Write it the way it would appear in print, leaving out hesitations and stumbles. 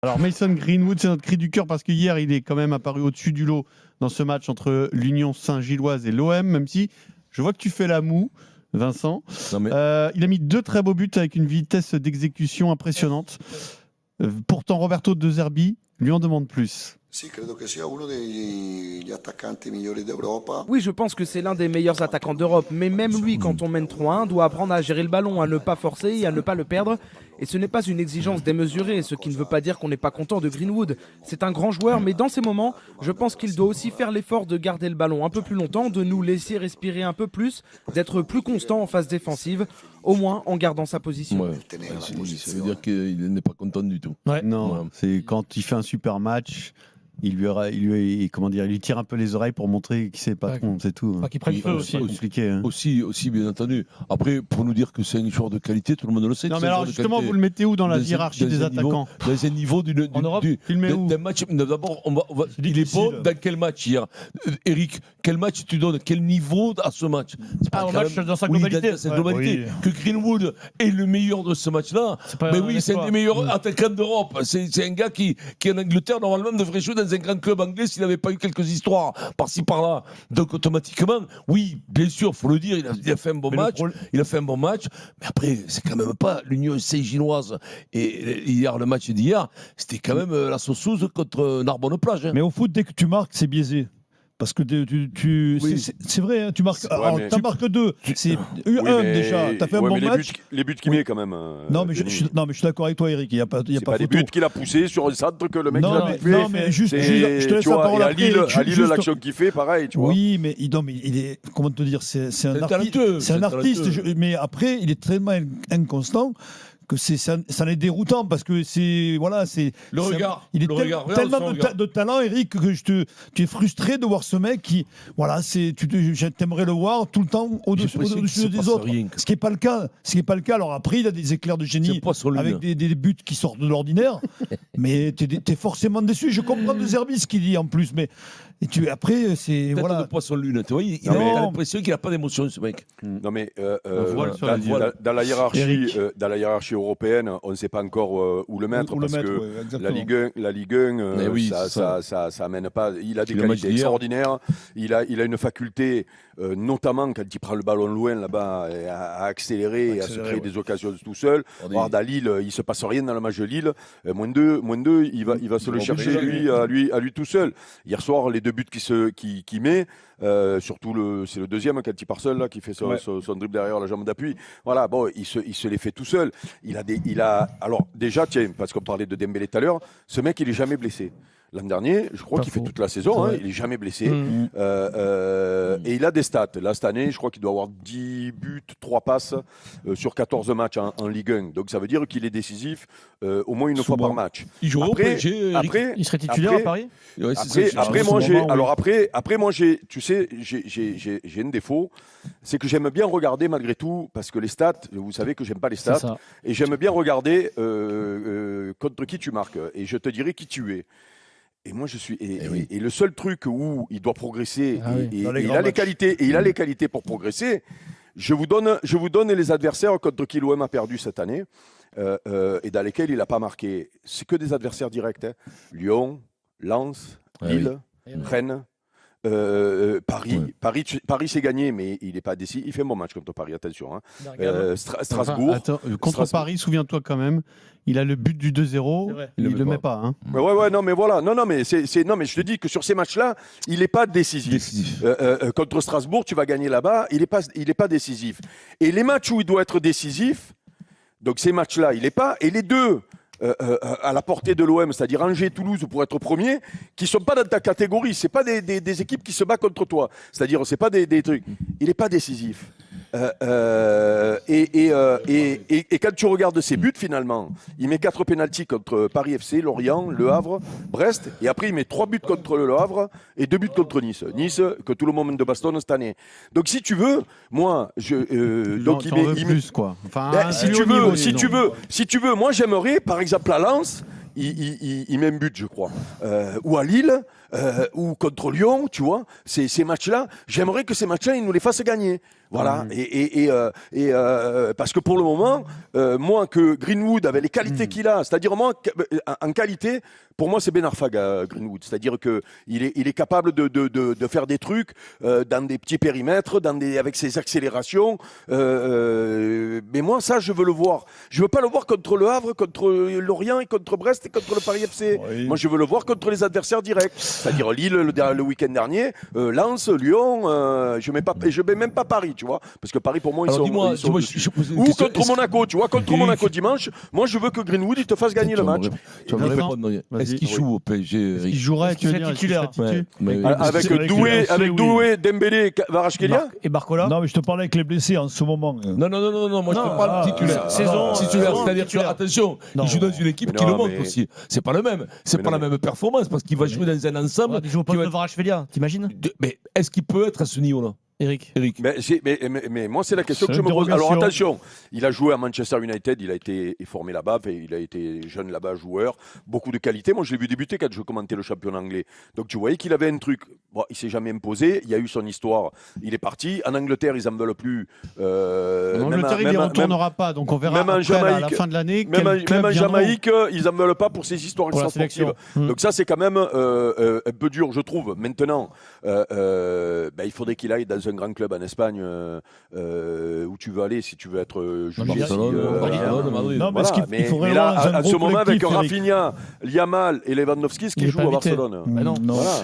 Alors Mason Greenwood, c'est notre cri du cœur parce qu'hier, il est quand même apparu au-dessus du lot dans ce match entre l'Union Saint-Gilloise et l'OM, même si je vois que tu fais la moue, Vincent. Non, mais... il a mis 2 très beaux buts avec une vitesse d'exécution impressionnante. Pourtant, Roberto De Zerbi lui en demande plus. Oui, je pense que c'est l'un des meilleurs attaquants d'Europe, mais même lui, quand on mène 3-1, doit apprendre à gérer le ballon, à ne pas forcer et à ne pas le perdre. Et ce n'est pas une exigence démesurée, ce qui ne veut pas dire qu'on n'est pas content de Greenwood. C'est un grand joueur, mais dans ces moments, je pense qu'il doit aussi faire l'effort de garder le ballon un peu plus longtemps, de nous laisser respirer un peu plus, d'être plus constant en phase défensive, au moins en gardant sa position. Ouais. Ça veut dire qu'il n'est pas content du tout. Ouais. Non, ouais. C'est quand il fait un super match. Il lui tire un peu les oreilles pour montrer qui c'est patron, c'est tout. Enfin, qu'il prenne feu aussi. C'est compliqué. Hein. Aussi, bien entendu. Après, pour nous dire que c'est un joueur de qualité, tout le monde le sait. Non, mais alors justement, vous le mettez où dans la hiérarchie des attaquants? Dans un niveau en Europe, d'un match. D'abord, il est bon dans quel match hier, Eric? Quel match tu donnes? Quel niveau à ce match? Un match dans sa globalité. Dans sa globalité. Oui. Que Greenwood est le meilleur de ce match-là. Mais oui, c'est un des meilleurs attaquants d'Europe. C'est un gars qui en Angleterre, normalement, devrait jouer dans un grand club anglais s'il n'avait pas eu quelques histoires par-ci par-là. Donc automatiquement, oui, bien sûr, il faut le dire, il a fait un bon match. Il a fait un bon match, mais après, c'est quand même pas l'Union Saint-Gilloise. Et hier, le match d'hier, c'était quand même la sauceuse contre Narbonne-Plage. Hein. Mais au foot, dès que tu marques, c'est biaisé. Parce que oui. C'est vrai, hein, tu marques. Tu marques 2. C'est un déjà. Tu as fait un bon match. Les buts qu'il met quand même. Non, mais je suis d'accord avec toi, Eric. Il n'y a pas les buts qu'il a poussés sur le centre que le mec a fait. Non, mais juste, je te laisse la parole après. À Lille, l'action qu'il fait, pareil. Tu vois. Oui, mais il est. Comment te dire? C'est un artiste. C'est un artiste. Mais après, il est tellement inconstant. Que ça en est déroutant parce que c'est le regard. Il est tellement de talent, Eric, que tu es frustré de voir ce mec qui t'aimerais le voir tout le temps au-dessus des autres. Ce qui n'est pas le cas. Alors après, il a des éclairs de génie avec des buts qui sortent de l'ordinaire, mais t'es forcément déçu. Je comprends De Zerbi ce qu'il dit en plus, mais après c'est de poisson lune. Tu vois, il a l'impression qu'il n'a pas d'émotion, ce mec. Non mais dans la hiérarchie européenne, on ne sait pas encore où le mettre parce que la Ligue 1, ça amène pas. Il a des qualités extraordinaires. Il a une faculté, notamment quand il prend le ballon loin là-bas, à accélérer, et à se créer des occasions tout seul. Regarde à Lille, il se passe rien dans le match de Lille. -2, il va se le chercher à lui tout seul. Hier soir, les 2 buts qu'il met. Surtout c'est le deuxième quand il part seul là, qui fait son dribble derrière la jambe d'appui. Voilà, bon, il se les fait tout seul. Alors déjà, tiens, parce qu'on parlait de Dembélé tout à l'heure, ce mec il est jamais blessé. L'an dernier, je crois qu'il fait toute la saison, il est jamais blessé. Et il a des stats. Là, cette année, je crois qu'il doit avoir 10 buts, 3 passes sur 14 matchs en Ligue 1. Donc ça veut dire qu'il est décisif au moins une fois par match. Il joue au PSG. Il serait titulaire à Paris. Après, moi, tu sais, j'ai un défaut, c'est que j'aime bien regarder malgré tout, parce que les stats, vous savez que j'aime pas les stats, et j'aime bien regarder contre qui tu marques. Et je te dirai qui tu es. Et moi, et le seul truc où il doit progresser, il a les qualités pour progresser. Je vous donne les adversaires contre qui l'OM a perdu cette année et dans lesquels il n'a pas marqué. C'est que des adversaires directs. Hein. Lyon, Lens, Lille, Rennes. Paris c'est gagné, mais il n'est pas décisif. Il fait un bon match contre Paris, attention. Hein. Strasbourg. Contre Paris, souviens-toi quand même, il a le but du 2-0, il ne le met pas. Hein. Non, mais voilà. Non, mais je te dis que sur ces matchs-là, il n'est pas décisif. Contre Strasbourg, tu vas gagner là-bas, il n'est pas décisif. Et les matchs où il doit être décisif, donc ces matchs-là, il n'est pas. Et les deux. À la portée de l'OM, c'est-à-dire Angers, Toulouse pour être premier, qui ne sont pas dans ta catégorie. Ce n'est pas des équipes qui se battent contre toi. C'est-à-dire, ce n'est pas des trucs. Il n'est pas décisif. Et quand tu regardes ses buts, finalement, il met 4 pénaltys contre Paris FC, Lorient, Le Havre, Brest, et après il met 3 buts contre Le Havre et 2 buts contre Nice. Nice, que tout le monde de bastonne cette année. Donc si tu veux, moi, donc il met plus quoi. Enfin, si tu veux, moi j'aimerais, par exemple à Lens, il met un but, je crois, ou à Lille. Ou contre Lyon, tu vois, ces matchs-là, j'aimerais que ces matchs-là, ils nous les fassent gagner. Voilà. Parce que pour le moment, moi, que Greenwood avait les qualités qu'il a, c'est-à-dire moi, en qualité, pour moi, c'est Ben Arfa, Greenwood. C'est-à-dire qu'il est capable de faire des trucs dans des petits périmètres, avec ses accélérations. Mais moi, ça, je veux le voir. Je veux pas le voir contre le Havre, contre Lorient, et contre Brest et contre le Paris FC. Oui. Moi, je veux le voir contre les adversaires directs. C'est-à-dire Lille le week-end dernier, Lens, Lyon. Je mets même pas Paris, tu vois, parce que Paris pour moi ils sont ou contre Monaco, tu vois, contre Monaco dimanche. Moi, je veux que Greenwood il te fasse gagner le match. Est-ce qu'il joue au PSG? Il jouerait, tu es titulaire. Avec Doué, Dembélé, Kvaratskhelia et Barcola. Non, mais je te parlais avec les blessés en ce moment. Non, moi je te parle titulaire. Titulaire, c'est-à-dire que attention, il joue dans une équipe qui le monte aussi. C'est pas le même, c'est pas la même performance parce qu'il va jouer dans un ensemble. Il joue au poste de Kvaratskhelia, t'imagines? Mais est-ce qu'il peut être à ce niveau-là? Eric. Mais moi, c'est la question que je me pose. Alors attention, il a joué à Manchester United, il a été formé là-bas, il a été jeune là-bas, joueur, beaucoup de qualité. Moi, je l'ai vu débuter quand je commentais le championnat anglais. Donc tu voyais qu'il avait un truc. Bon, il s'est jamais imposé, il y a eu son histoire, il est parti. En Angleterre, ils n'en veulent plus. En Angleterre, il ne retournera pas, donc on verra après, à la fin de l'année. Même en Jamaïque, ils n'en veulent pas pour ces histoires extra-sportives. Donc ça, c'est quand même un peu dur, je trouve. Maintenant, il faudrait qu'il aille dans un grand club en Espagne où tu veux aller si tu veux être jugé. Mais là, à ce moment, avec Rafinha, Yamal et Lewandowski, ce qui joue à Barcelone. Non.